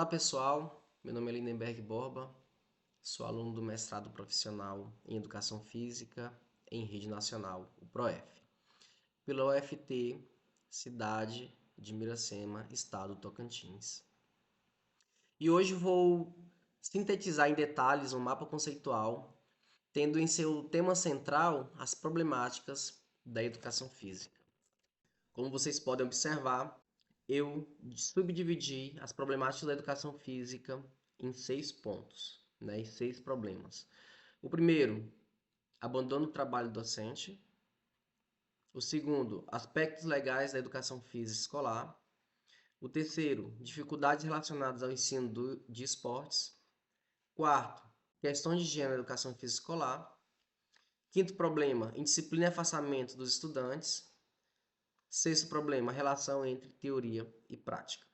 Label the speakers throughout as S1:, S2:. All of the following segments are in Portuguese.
S1: Olá pessoal, meu nome é Lindenberg Borba, sou aluno do mestrado profissional em Educação Física em Rede Nacional, o PROEF, pela UFT, cidade de Miracema, estado do Tocantins. E hoje vou sintetizar em detalhes um mapa conceitual, tendo em seu tema central as problemáticas da educação física. Como vocês podem observar, eu subdividi as problemáticas da educação física em 6 pontos, né, e 6 problemas. O primeiro, abandono do trabalho docente. O segundo, aspectos legais da educação física escolar. O terceiro, dificuldades relacionadas ao ensino de esportes. Quarto, questões de gênero na educação física escolar. Quinto problema, indisciplina e afastamento dos estudantes. Sexto problema, relação entre teoria e prática.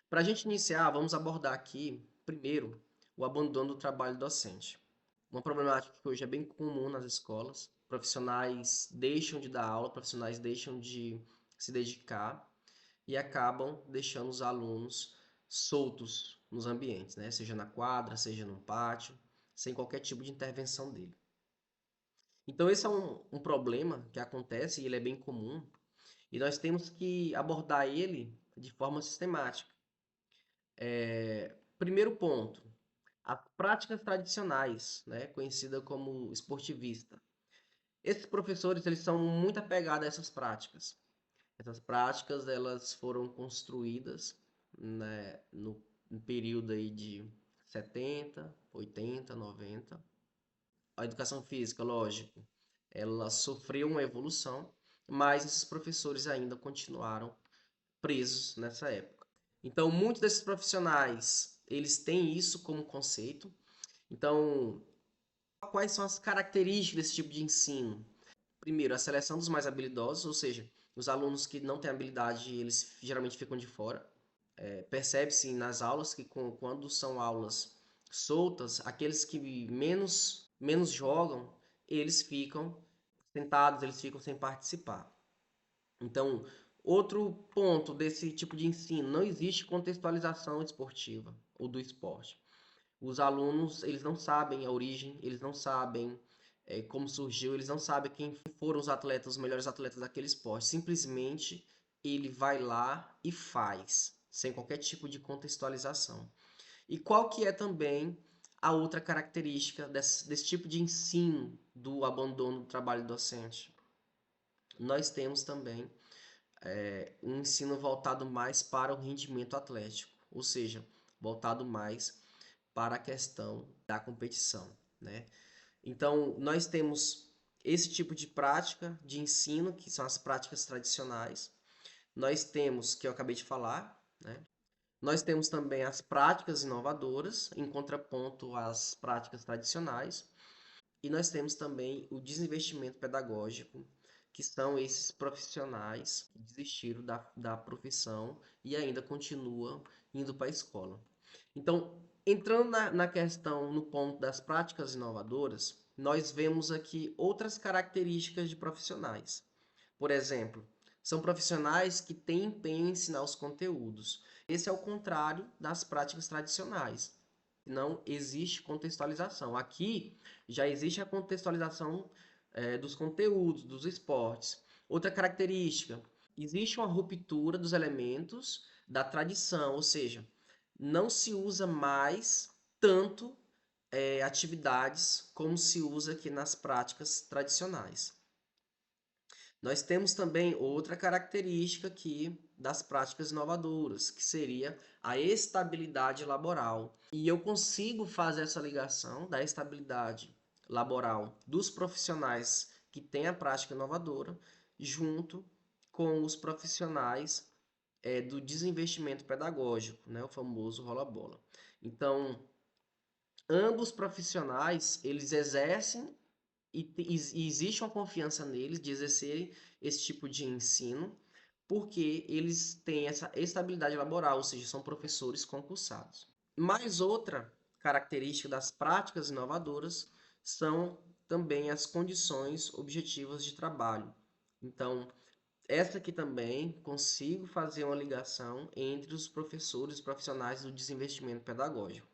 S1: Para a gente iniciar, vamos abordar aqui, primeiro, o abandono do trabalho docente. Uma problemática que hoje é bem comum nas escolas. Profissionais deixam de dar aula, profissionais deixam de se dedicar e acabam deixando os alunos soltos nos ambientes, né? Seja na quadra, seja no pátio, sem qualquer tipo de intervenção dele. Então, esse é um problema que acontece e ele é bem comum, e nós temos que abordar ele de forma sistemática. Primeiro ponto, as práticas tradicionais, né, conhecida como esportivista. Esses professores, eles são muito apegados a essas práticas. Essas práticas, elas foram construídas, né, no período aí de 70, 80, 90. A educação física, lógico, ela sofreu uma evolução, mas esses professores ainda continuaram presos nessa época. Então, muitos desses profissionais, eles têm isso como conceito. Então, quais são as características desse tipo de ensino? Primeiro, a seleção dos mais habilidosos, ou seja, os alunos que não têm habilidade, eles geralmente ficam de fora. Percebe-se nas aulas que quando são aulas soltas, aqueles que menos jogam, eles ficam sentados, eles ficam sem participar. Então, outro ponto desse tipo de ensino, não existe contextualização esportiva ou do esporte. Os alunos, eles não sabem a origem, eles não sabem como surgiu, eles não sabem quem foram os atletas, os melhores atletas daquele esporte. Simplesmente ele vai lá e faz, sem qualquer tipo de contextualização. E qual que é também a outra característica desse tipo de ensino do abandono do trabalho docente? Nós temos também um ensino voltado mais para o rendimento atlético, ou seja, voltado mais para a questão da competição, né? Então, nós temos esse tipo de prática de ensino, que são as práticas tradicionais. Nós temos, que eu acabei de falar, né? Nós temos também as práticas inovadoras, em contraponto às práticas tradicionais. E nós temos também o desinvestimento pedagógico, que são esses profissionais que desistiram da profissão e ainda continuam indo para a escola. Então, entrando na questão, no ponto das práticas inovadoras, nós vemos aqui outras características de profissionais. Por exemplo, são profissionais que têm empenho em ensinar os conteúdos. Esse é o contrário das práticas tradicionais. Não existe contextualização. Aqui já existe a contextualização dos conteúdos, dos esportes. Outra característica, existe uma ruptura dos elementos da tradição, ou seja, não se usa mais tanto atividades como se usa aqui nas práticas tradicionais. Nós temos também outra característica aqui das práticas inovadoras, que seria a estabilidade laboral. E eu consigo fazer essa ligação da estabilidade laboral dos profissionais que têm a prática inovadora junto com os profissionais do desinvestimento pedagógico, né, o famoso rola-bola. Então, ambos profissionais, eles exercem e existe uma confiança neles de exercer esse tipo de ensino, porque eles têm essa estabilidade laboral, ou seja, são professores concursados. Mais outra característica das práticas inovadoras são também as condições objetivas de trabalho. Então, Essa aqui também consigo fazer uma ligação entre os professores e profissionais do desinvestimento pedagógico.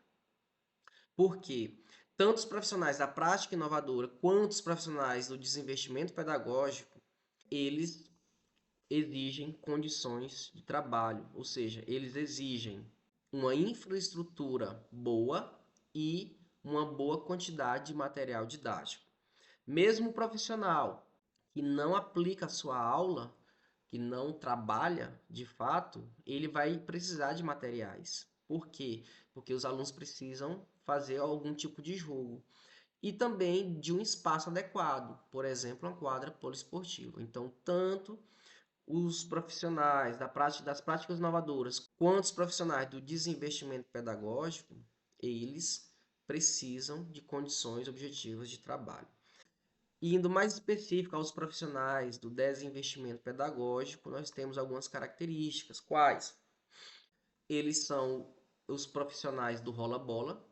S1: Por quê? Tanto os profissionais da prática inovadora quanto os profissionais do desinvestimento pedagógico, eles exigem condições de trabalho, ou seja, eles exigem uma infraestrutura boa e uma boa quantidade de material didático. Mesmo o profissional que não aplica a sua aula, que não trabalha de fato, ele vai precisar de materiais. Por quê? Porque os alunos precisam fazer algum tipo de jogo. E também de um espaço adequado, por exemplo, uma quadra poliesportiva. Então, tanto os profissionais das práticas inovadoras, quanto os profissionais do desinvestimento pedagógico, eles precisam de condições objetivas de trabalho. E indo mais específico aos profissionais do desinvestimento pedagógico, nós temos algumas características. Quais? Eles são os profissionais do rola-bola,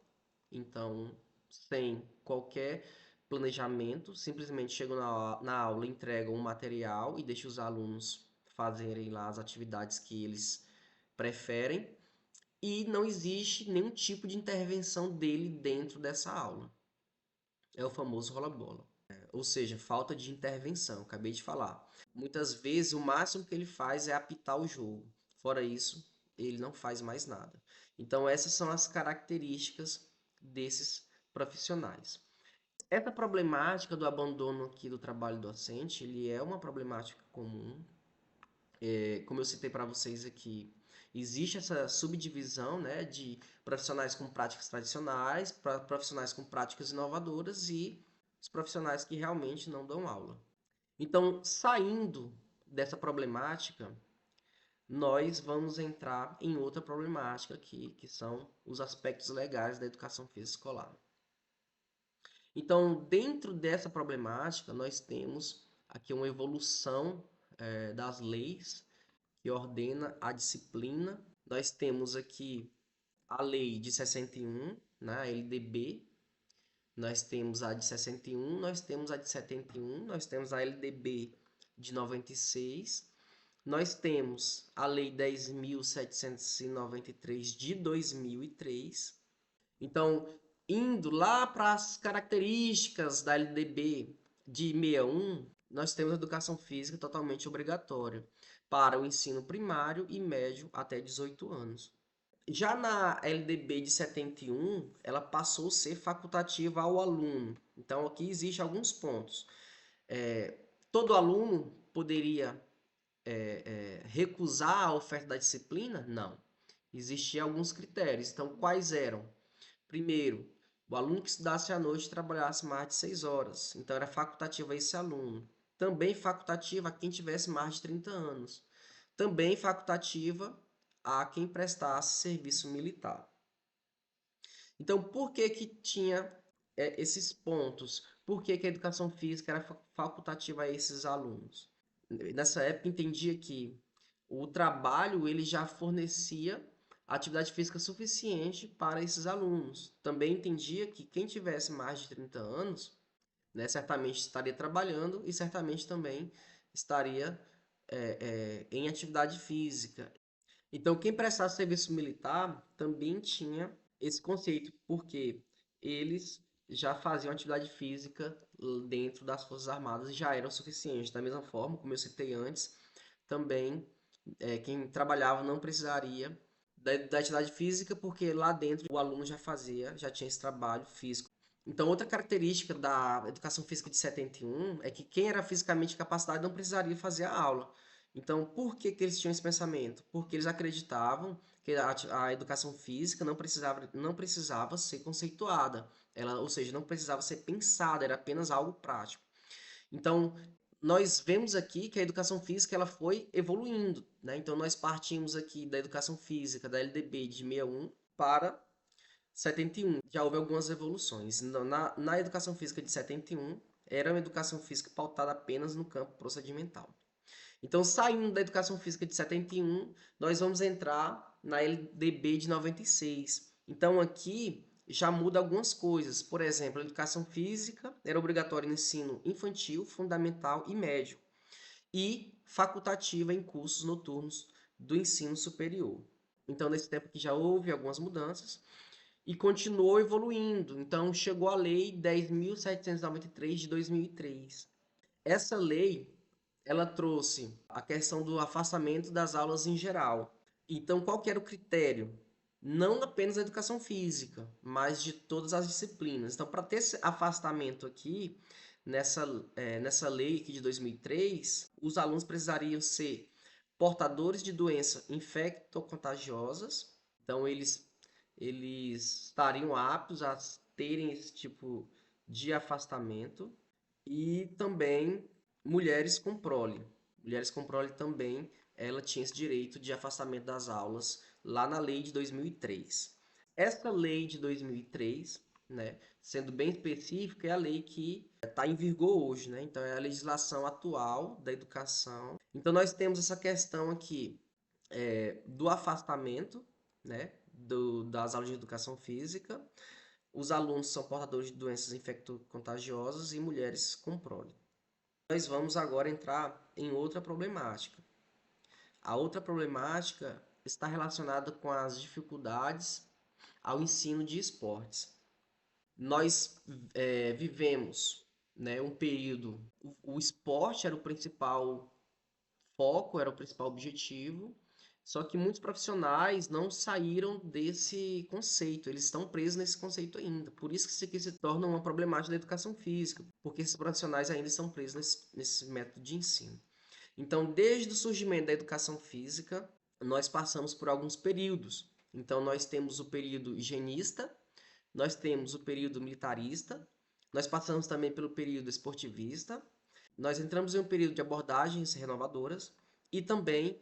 S1: então, sem qualquer planejamento, simplesmente chegam na aula, entregam um material e deixam os alunos fazerem lá as atividades que eles preferem, e não existe nenhum tipo de intervenção dele dentro dessa aula. É o famoso rola-bola. Ou seja, falta de intervenção, acabei de falar. Muitas vezes o máximo que ele faz é apitar o jogo. Fora isso, ele não faz mais nada. Então essas são as características desses profissionais. Essa problemática do abandono aqui do trabalho docente, ele é uma problemática comum. Como eu citei para vocês aqui, existe essa subdivisão, né, de profissionais com práticas tradicionais, profissionais com práticas inovadoras e os profissionais que realmente não dão aula. Então, saindo dessa problemática, nós vamos entrar em outra problemática aqui, que são os aspectos legais da educação física escolar. Então, dentro dessa problemática, nós temos aqui uma evolução das leis que ordena a disciplina. Nós temos aqui a lei de 61, né, a LDB, nós temos a de 61, nós temos a de 71, nós temos a LDB de 96, nós temos a lei 10.793 de 2003. Então, indo lá para as características da LDB de 61, nós temos a educação física totalmente obrigatória para o ensino primário e médio até 18 anos. Já na LDB de 71, ela passou a ser facultativa ao aluno. Então, aqui existem alguns pontos. Todo aluno poderia recusar a oferta da disciplina? Não. Existiam alguns critérios. Então, quais eram? Primeiro, o aluno que estudasse à noite trabalhasse mais de 6 horas. Então, era facultativa a esse aluno. Também facultativa a quem tivesse mais de 30 anos. Também facultativa a quem prestasse serviço militar. Então, por que que tinha esses pontos? Por que que a educação física era facultativa a esses alunos? Nessa época, entendia que o trabalho ele já fornecia atividade física suficiente para esses alunos. Também entendia que quem tivesse mais de 30 anos, né, certamente estaria trabalhando e certamente também estaria em atividade física. Então, quem prestasse serviço militar também tinha esse conceito, porque eles já faziam atividade física dentro das Forças Armadas e já eram suficientes. Da mesma forma, como eu citei antes, também quem trabalhava não precisaria da atividade física, porque lá dentro o aluno já tinha esse trabalho físico. Então, outra característica da educação física de 71 é que quem era fisicamente capacitado não precisaria fazer a aula. Então, por que que eles tinham esse pensamento? Porque eles acreditavam que a educação física não precisava ser conceituada, ou seja, não precisava ser pensada, era apenas algo prático. Então, nós vemos aqui que a educação física ela foi evoluindo, né? Então, nós partimos aqui da educação física da LDB de 61 para 71. Já houve algumas evoluções. Na educação física de 71, era uma educação física pautada apenas no campo procedimental. Então, saindo da educação física de 71, nós vamos entrar na LDB de 96. Então, aqui já muda algumas coisas. Por exemplo, a educação física era obrigatória no ensino infantil, fundamental e médio. e facultativa em cursos noturnos do ensino superior. Então, nesse tempo que já houve algumas mudanças e continuou evoluindo. Então, chegou a Lei 10.793 de 2003. Essa lei, ela trouxe a questão do afastamento das aulas em geral. Então, qual que era o critério? Não apenas a educação física, mas de todas as disciplinas. Então, para ter esse afastamento aqui, nessa lei aqui de 2003, os alunos precisariam ser portadores de doenças infectocontagiosas. Então, eles estariam aptos a terem esse tipo de afastamento. E também mulheres com prole. Mulheres com prole também, ela tinha esse direito de afastamento das aulas lá na lei de 2003. Essa lei de 2003, né, sendo bem específica, é a lei que está em vigor hoje, né? Então é a legislação atual da educação. Então nós temos essa questão aqui do afastamento, né, das aulas de educação física. Os alunos são portadores de doenças infecto-contagiosas e mulheres com prole. Nós vamos agora entrar em outra problemática. A outra problemática está relacionada com as dificuldades ao ensino de esportes. Nós vivemos, né, um período, o esporte era o principal foco, era o principal objetivo, só que muitos profissionais não saíram desse conceito, eles estão presos nesse conceito ainda. Por isso que isso aqui se torna uma problemática da educação física, porque esses profissionais ainda estão presos nesse método de ensino. Então, desde o surgimento da educação física, nós passamos por alguns períodos. Então, nós temos o período higienista, nós temos o período militarista, nós passamos também pelo período esportivista, nós entramos em um período de abordagens renovadoras e também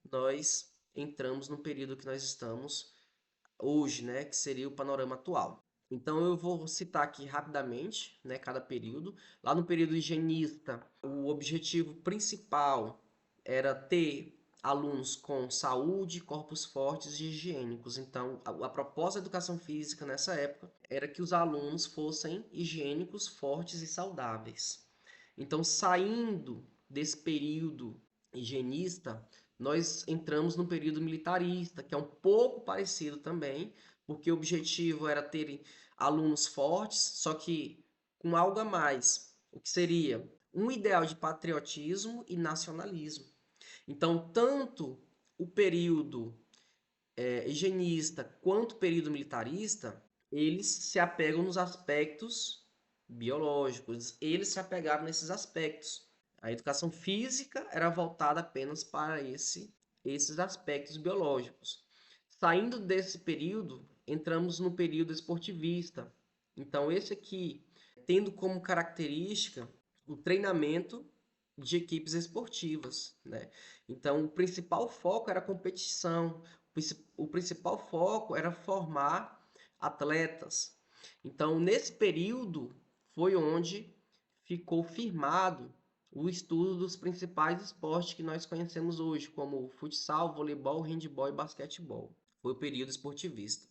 S1: nós entramos no período que nós estamos hoje, né, que seria o panorama atual. Então eu vou citar aqui rapidamente, né, cada período. Lá no período higienista, o objetivo principal era ter alunos com saúde, corpos fortes e higiênicos. Então, a proposta da educação física nessa época era que os alunos fossem higiênicos, fortes e saudáveis. Então, saindo desse período higienista, nós entramos no período militarista, que é um pouco parecido também, porque o objetivo era terem alunos fortes, só que com algo a mais, o que seria um ideal de patriotismo e nacionalismo. Então, tanto o período higienista quanto o período militarista, eles se apegam nos aspectos biológicos, eles se apegaram nesses aspectos. A educação física era voltada apenas para esses aspectos biológicos. Saindo desse período, entramos no período esportivista. Então, esse aqui, tendo como característica o treinamento de equipes esportivas, né? Então, o principal foco era a competição, o principal foco era formar atletas. Então, nesse período, foi onde ficou firmado o estudo dos principais esportes que nós conhecemos hoje, como futsal, voleibol, handebol e basquetebol. Foi o período esportivista.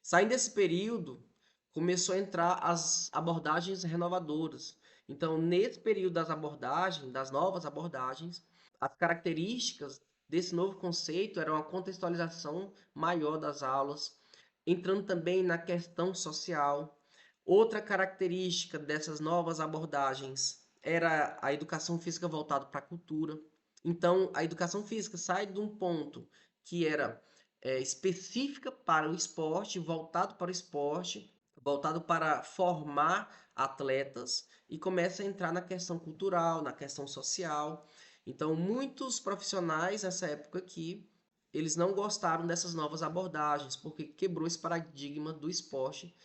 S1: Saindo desse período, começou a entrar as abordagens renovadoras. Então, nesse período das novas abordagens, as características desse novo conceito eram a contextualização maior das aulas, entrando também na questão social. Outra característica dessas novas abordagens era a educação física voltada para a cultura. Então, a educação física sai de um ponto que era específica para o esporte, voltado para formar atletas e começa a entrar na questão cultural, na questão social. Então, muitos profissionais nessa época aqui, eles não gostaram dessas novas abordagens, porque quebrou esse paradigma do esporte,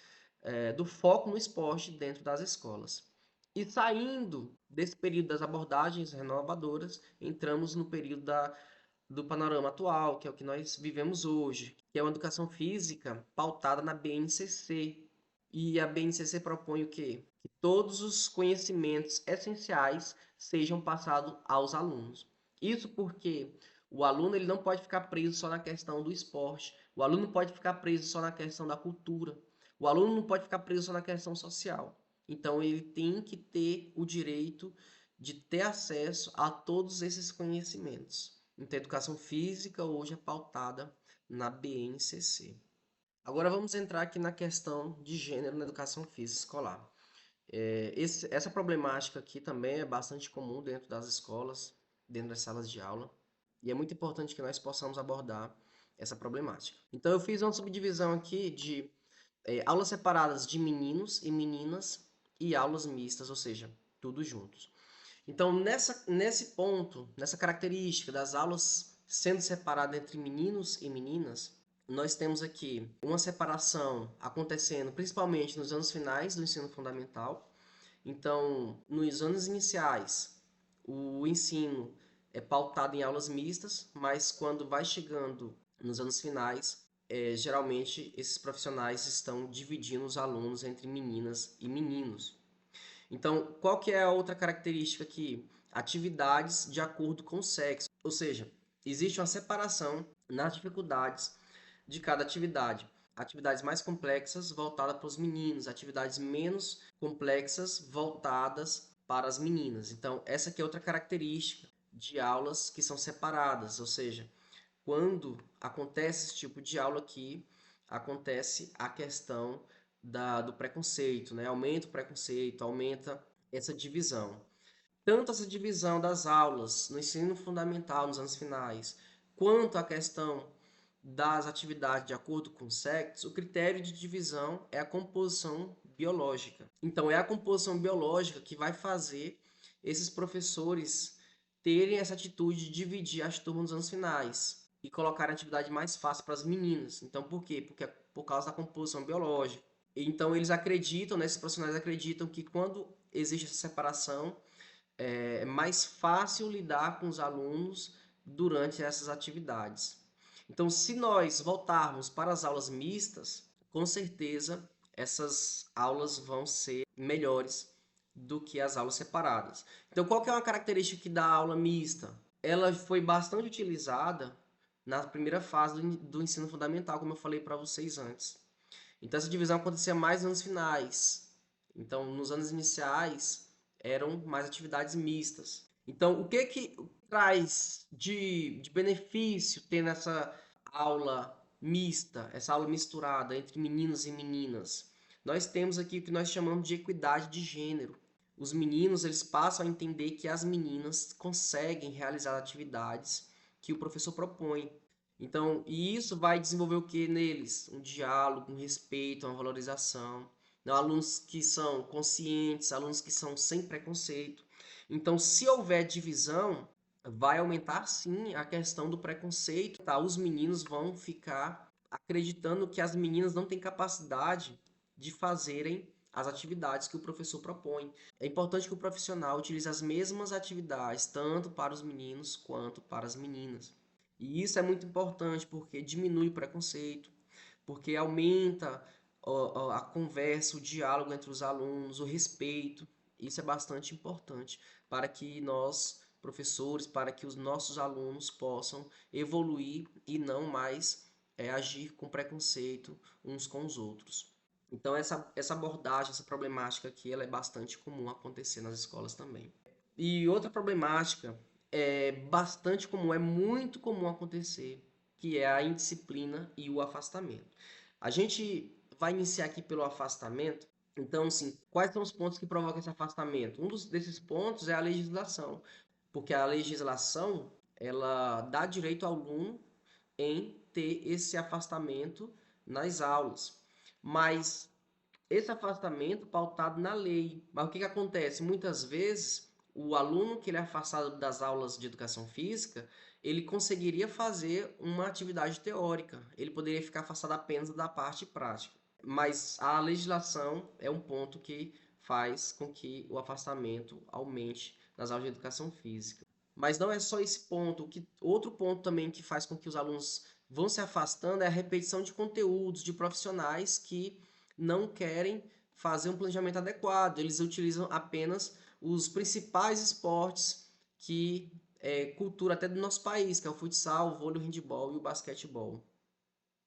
S1: do foco no esporte dentro das escolas. E saindo desse período das abordagens renovadoras, entramos no período do panorama atual, que é o que nós vivemos hoje, que é uma educação física pautada na BNCC. E a BNCC propõe o quê? Que todos os conhecimentos essenciais sejam passados aos alunos. Isso porque o aluno ele não pode ficar preso só na questão do esporte, o aluno não pode ficar preso só na questão da cultura, o aluno não pode ficar preso só na questão social. Então ele tem que ter o direito de ter acesso a todos esses conhecimentos. Então, a educação física hoje é pautada na BNCC. Agora vamos entrar aqui na questão de gênero na educação física escolar. Essa problemática aqui também é bastante comum dentro das escolas, dentro das salas de aula, e é muito importante que nós possamos abordar essa problemática. Então, eu fiz uma subdivisão aqui de aulas separadas de meninos e meninas e aulas mistas, ou seja, tudo juntos. Então, nesse ponto, nessa característica das aulas sendo separadas entre meninos e meninas, nós temos aqui uma separação acontecendo principalmente nos anos finais do ensino fundamental. Então, nos anos iniciais, o ensino é pautado em aulas mistas, mas quando vai chegando nos anos finais, geralmente esses profissionais estão dividindo os alunos entre meninas e meninos. Então, qual que é a outra característica aqui? Atividades de acordo com o sexo. Ou seja, existe uma separação nas dificuldades de cada atividade. Atividades mais complexas voltadas para os meninos, atividades menos complexas voltadas para as meninas. Então, essa aqui é outra característica de aulas que são separadas, ou seja, quando acontece esse tipo de aula aqui, acontece a questão do preconceito, né? Aumenta o preconceito, aumenta essa divisão. Tanto essa divisão das aulas no ensino fundamental, nos anos finais, quanto a questão das atividades de acordo com o sexo, o critério de divisão é a composição biológica. Então, é a composição biológica que vai fazer esses professores terem essa atitude de dividir as turmas nos anos finais e colocar a atividade mais fácil para as meninas. Então, por quê? Porque é por causa da composição biológica. Então, eles acreditam, né, esses profissionais acreditam que quando existe essa separação, é mais fácil lidar com os alunos durante essas atividades. Então, se nós voltarmos para as aulas mistas, com certeza essas aulas vão ser melhores do que as aulas separadas. Então, qual que é uma característica da aula mista? Ela foi bastante utilizada na primeira fase do ensino fundamental, como eu falei para vocês antes. Então, essa divisão acontecia mais nos anos finais. Então, nos anos iniciais, eram mais atividades mistas. Então, o que traz de benefício ter nessa aula mista, essa aula misturada entre meninos e meninas? Nós temos aqui o que nós chamamos de equidade de gênero. Os meninos, eles passam a entender que as meninas conseguem realizar atividades que o professor propõe. Então, e isso vai desenvolver o que neles? Um diálogo, um respeito, uma valorização. Então, alunos que são conscientes, alunos que são sem preconceito. Então, se houver divisão, vai aumentar sim a questão do preconceito, tá? Os meninos vão ficar acreditando que as meninas não têm capacidade de fazerem as atividades que o professor propõe. É importante que o profissional utilize as mesmas atividades, tanto para os meninos quanto para as meninas. E isso é muito importante porque diminui o preconceito, porque aumenta a conversa, o diálogo entre os alunos, o respeito. Isso é bastante importante para que nós, professores, para que os nossos alunos possam evoluir e não mais agir com preconceito uns com os outros. Então, essa abordagem, essa problemática aqui, ela é bastante comum acontecer nas escolas também. E outra problemática é bastante comum, é muito comum acontecer, que é a indisciplina e o afastamento. A gente vai iniciar aqui pelo afastamento. Então, assim, quais são os pontos que provocam esse afastamento? Desses pontos é a legislação, porque a legislação ela dá direito ao aluno em ter esse afastamento nas aulas. Mas esse afastamento pautado na lei. Mas o que acontece? Muitas vezes, o aluno que ele é afastado das aulas de educação física, ele conseguiria fazer uma atividade teórica. Ele poderia ficar afastado apenas da parte prática. Mas a legislação é um ponto que faz com que o afastamento aumente nas aulas de educação física. Mas não é só esse ponto. Outro ponto também que faz com que os alunos vão se afastando é a repetição de conteúdos de profissionais que não querem fazer um planejamento adequado. Eles utilizam apenas os principais esportes que cultura até do nosso país, que é o futsal, o vôlei, o handebol e o basquetebol.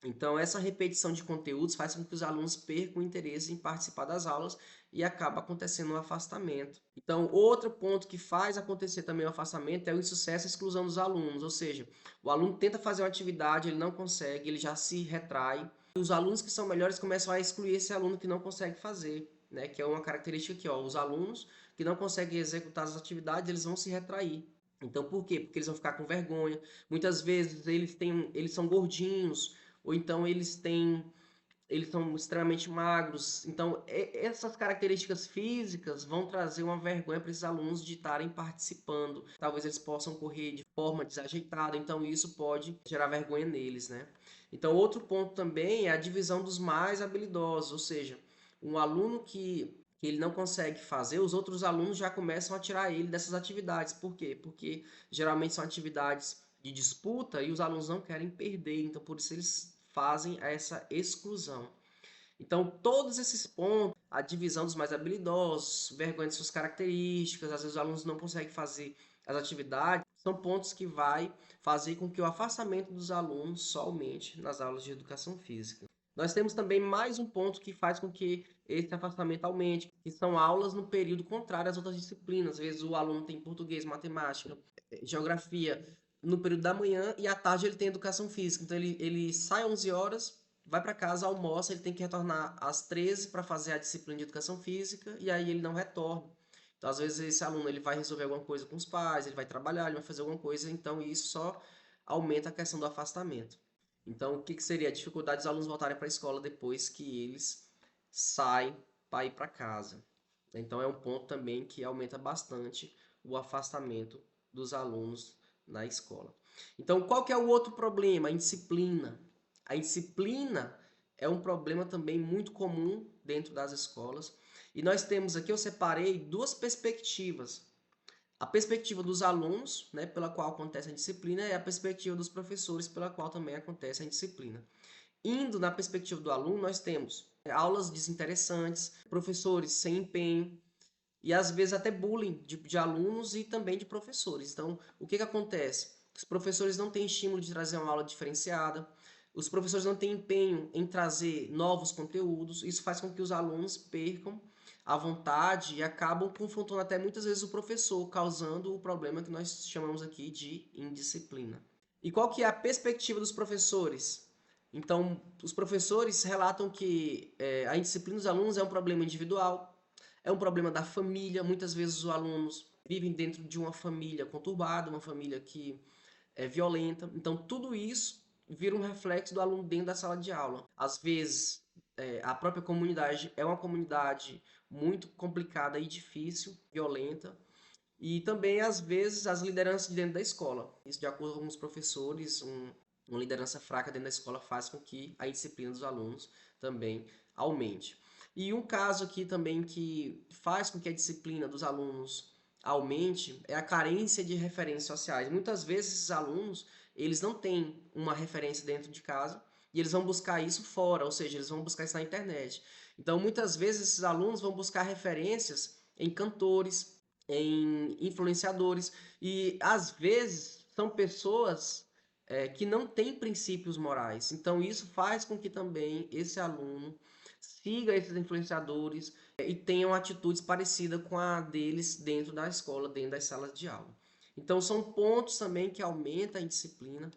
S1: Então, essa repetição de conteúdos faz com que os alunos percam o interesse em participar das aulas e acaba acontecendo um afastamento. Então, outro ponto que faz acontecer também o afastamento é o insucesso e a exclusão dos alunos, ou seja, o aluno tenta fazer uma atividade, ele não consegue, ele já se retrai. E os alunos que são melhores começam a excluir esse aluno que não consegue fazer, né? Que é uma característica aqui, ó, os alunos que não conseguem executar as atividades, eles vão se retrair. Então, por quê? Porque eles vão ficar com vergonha. Muitas vezes eles são gordinhos, ou então eles são extremamente magros. Então, essas características físicas vão trazer uma vergonha para esses alunos de estarem participando. Talvez eles possam correr de forma desajeitada, então isso pode gerar vergonha neles, né? Então, outro ponto também é a divisão dos mais habilidosos, ou seja, um aluno que ele não consegue fazer, os outros alunos já começam a tirar ele dessas atividades. Por quê? Porque geralmente são atividades de disputa e os alunos não querem perder, então por isso eles fazem essa exclusão. Então, todos esses pontos, a divisão dos mais habilidosos, vergonha de suas características, às vezes os alunos não conseguem fazer as atividades, são pontos que vai fazer com que o afastamento dos alunos só aumente nas aulas de educação física. Nós temos também mais um ponto que faz com que esse afastamento aumente, que são aulas no período contrário às outras disciplinas. Às vezes o aluno tem português, matemática, geografia no período da manhã e à tarde ele tem educação física. Então ele sai às 11 horas, vai para casa, almoça, ele tem que retornar às 13 para fazer a disciplina de educação física e aí ele não retorna. Então, às vezes, esse aluno ele vai resolver alguma coisa com os pais, ele vai trabalhar, ele vai fazer alguma coisa, então isso só aumenta a questão do afastamento. Então, o que, que seria a dificuldade dos alunos voltarem para a escola depois que eles saem para ir para casa? Então, é um ponto também que aumenta bastante o afastamento dos alunos na escola. Então, qual que é o outro problema? A indisciplina. A indisciplina é um problema também muito comum dentro das escolas. E nós temos aqui, eu separei duas perspectivas. A perspectiva dos alunos, né, pela qual acontece a disciplina, e a perspectiva dos professores, pela qual também acontece a disciplina. Indo na perspectiva do aluno, nós temos aulas desinteressantes, professores sem empenho, e às vezes até bullying de alunos e também de professores. Então, o que, que acontece? Os professores não têm estímulo de trazer uma aula diferenciada, os professores não têm empenho em trazer novos conteúdos, isso faz com que os alunos percam a vontade e acabam confrontando até muitas vezes o professor, causando o problema que nós chamamos aqui de indisciplina. E qual que é a perspectiva dos professores? Então, os professores relatam que a indisciplina dos alunos é um problema individual, é um problema da família. Muitas vezes os alunos vivem dentro de uma família conturbada, uma família que é violenta. Então, tudo isso vira um reflexo do aluno dentro da sala de aula. Às vezes, a própria comunidade é uma comunidade muito complicada e difícil, violenta. E também, às vezes, as lideranças dentro da escola. Isso, de acordo com os professores, uma liderança fraca dentro da escola faz com que a disciplina dos alunos também aumente. E um caso aqui também que faz com que a disciplina dos alunos aumente é a carência de referências sociais. Muitas vezes esses alunos, eles não têm uma referência dentro de casa e eles vão buscar isso fora, ou seja, eles vão buscar isso na internet. Então, muitas vezes esses alunos vão buscar referências em cantores, em influenciadores e às vezes são pessoas que não têm princípios morais. Então, isso faz com que também esse aluno siga esses influenciadores e tenham atitudes parecidas com a deles dentro da escola, dentro das salas de aula. Então, são pontos também que aumentam a indisciplina,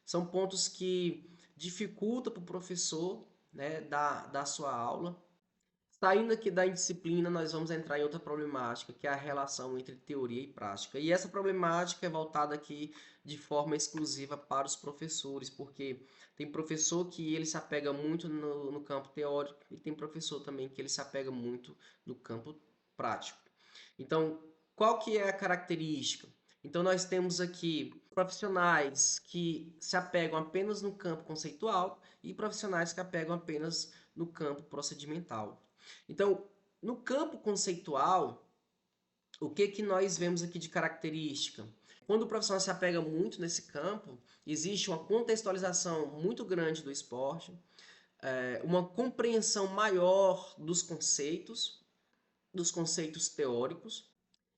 S1: são pontos que dificultam para o professor, né, dar sua aula. Saindo aqui da indisciplina, nós vamos entrar em outra problemática, que é a relação entre teoria e prática. E essa problemática é voltada aqui de forma exclusiva para os professores, porque tem professor que ele se apega muito no campo teórico e tem professor também que ele se apega muito no campo prático. Então, qual que é a característica? Então, nós temos aqui profissionais que se apegam apenas no campo conceitual e profissionais que apegam apenas no campo procedimental. Então, no campo conceitual, o que que nós vemos aqui de característica? Quando o profissional se apega muito nesse campo, existe uma contextualização muito grande do esporte, uma compreensão maior dos conceitos teóricos,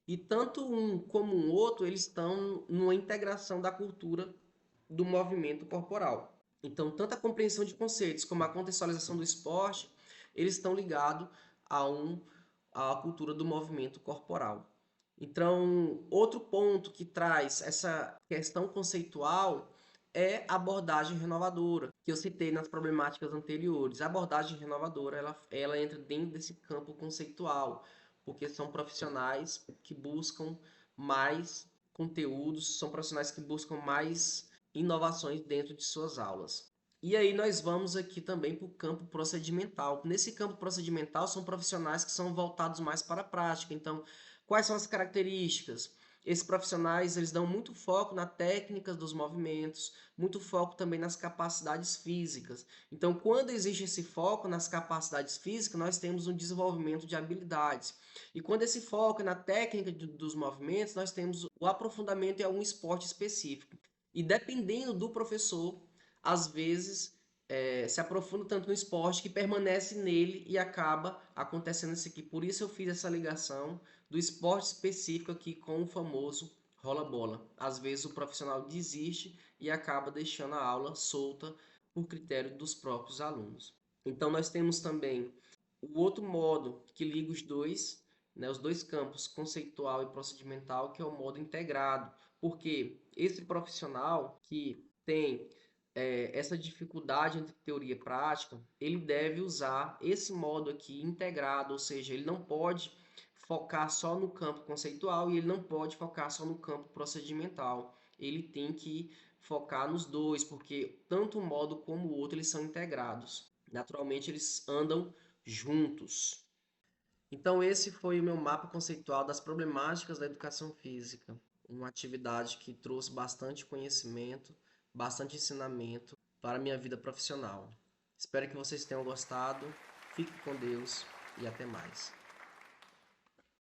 S1: e tanto um como o outro, eles estão numa integração da cultura do movimento corporal. Então, tanto a compreensão de conceitos como a contextualização do esporte, eles estão ligados a à cultura do movimento corporal. Então, outro ponto que traz essa questão conceitual é a abordagem renovadora, que eu citei nas problemáticas anteriores. A abordagem renovadora, ela entra dentro desse campo conceitual, porque são profissionais que buscam mais conteúdos, são profissionais que buscam mais inovações dentro de suas aulas. E aí nós vamos aqui também para o campo procedimental. Nesse campo procedimental são profissionais que são voltados mais para a prática. Então, quais são as características? Esses profissionais, eles dão muito foco na técnica dos movimentos, muito foco também nas capacidades físicas. Então, quando existe esse foco nas capacidades físicas, nós temos um desenvolvimento de habilidades. E quando esse foco é na técnica dos movimentos, nós temos o aprofundamento em algum esporte específico. E dependendo do professor, às vezes se aprofunda tanto no esporte que permanece nele e acaba acontecendo isso aqui. Por isso eu fiz essa ligação do esporte específico aqui com o famoso rola-bola. Às vezes o profissional desiste e acaba deixando a aula solta por critério dos próprios alunos. Então nós temos também o outro modo que liga os dois, né, os dois campos, conceitual e procedimental, que é o modo integrado. Porque esse profissional que tem essa dificuldade entre teoria e prática, ele deve usar esse modo aqui integrado, ou seja, ele não pode focar só no campo conceitual e ele não pode focar só no campo procedimental. Ele tem que focar nos dois, porque tanto um modo como o outro eles são integrados. Naturalmente, eles andam juntos. Então, esse foi o meu mapa conceitual das problemáticas da educação física. Uma atividade que trouxe bastante conhecimento, bastante ensinamento para a minha vida profissional. Espero que vocês tenham gostado. Fique com Deus e até mais.